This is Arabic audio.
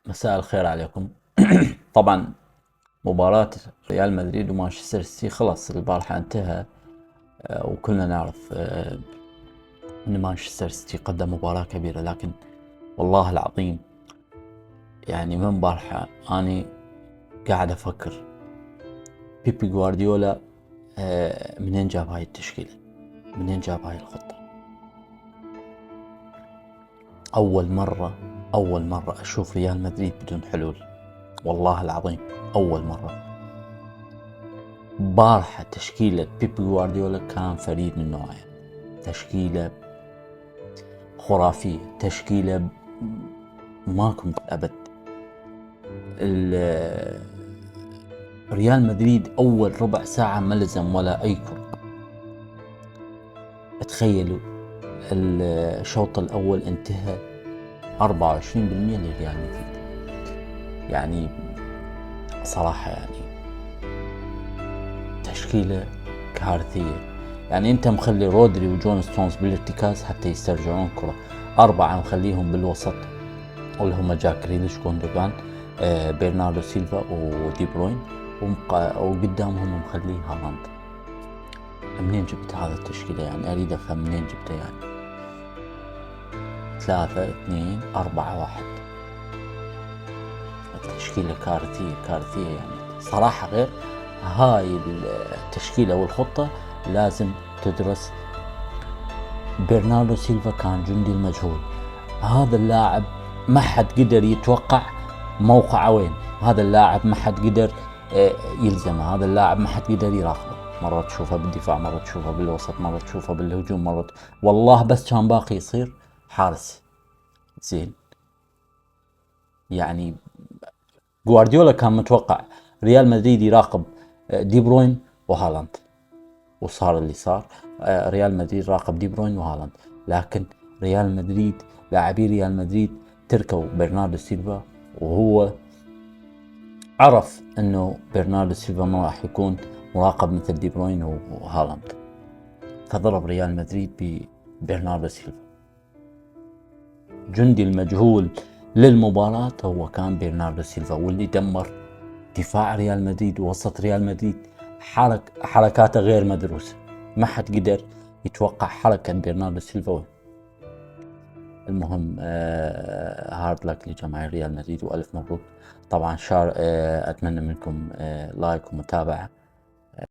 مساء الخير عليكم. طبعا مباراة ريال مدريد ومانشستر سيتي خلاص البارحة انتهى. وكلنا نعرف ان مانشستر سيتي قدم مباراة كبيرة، لكن والله العظيم يعني من بارحة اني قاعد افكر بيبي جوارديولا منين جاب هاي التشكيلة، منين جاب هاي الخطة. اول مرة اشوف ريال مدريد بدون حلول، والله العظيم اول مرة. بارحة تشكيلة بيب جوارديولا كان فريد من نوعه، تشكيلة خرافية، تشكيلة ما كنت أبد. ريال مدريد أول ربع ساعة ما لزم ولا أي كرة. تخيلوا الشوط الأول انتهى 24% لريال مدريد. يعني صراحة يعني تشكيلة كارثية. يعني انت مخلي رودري وجون ستونز بالارتكاز حتى يسترجعون كرة، 4 مخليهم بالوسط اللي هم جاك ريليش، جوندوغان، برناردو سيلفا ودي بروين، وقدامهم مخليه هالاند. منين جبت هذا التشكيلة؟ يعني اريد افهم منين جبته. يعني 3-2-4-1 التشكيلة كارثية كارثية. يعني صراحة غير هاي التشكيلة والخطة لازم تدرس. برناردو سيلفا كان جندي المجهول. هذا اللاعب ما حد قدر يتوقع موقعه وين. هذا اللاعب ما حد قدر يلزمه. هذا اللاعب ما حد قدر يراقبه. مرة تشوفه بالدفاع، مرة تشوفه بالوسط، مرة تشوفه بالهجوم، والله بس كان باقي يصير حارس زين. يعني جوارديولا كان متوقع ريال مدريد يراقب دي بروين وهالاند، وصار اللي صار. ريال مدريد راقب دي بروين وهالاند، لكن ريال مدريد لاعبي ريال مدريد تركوا برناردو سيلفا، وهو عرف انه برناردو سيلفا ما راح يكون مراقب مثل دي بروين وهالاند، فضرب ريال مدريد ببرناردو سيلفا. جندي المجهول للمباراة هو كان برناردو سيلفا، واللي دمر دفاع ريال مدريد ووسط ريال مدريد. حركاته غير مدروسة، ما حد قدر يتوقع حركة برناردو سيلفا. المهم هارد لك لجماهير ريال مدريد والف مبروك. طبعا اتمنى منكم لايك ومتابعة.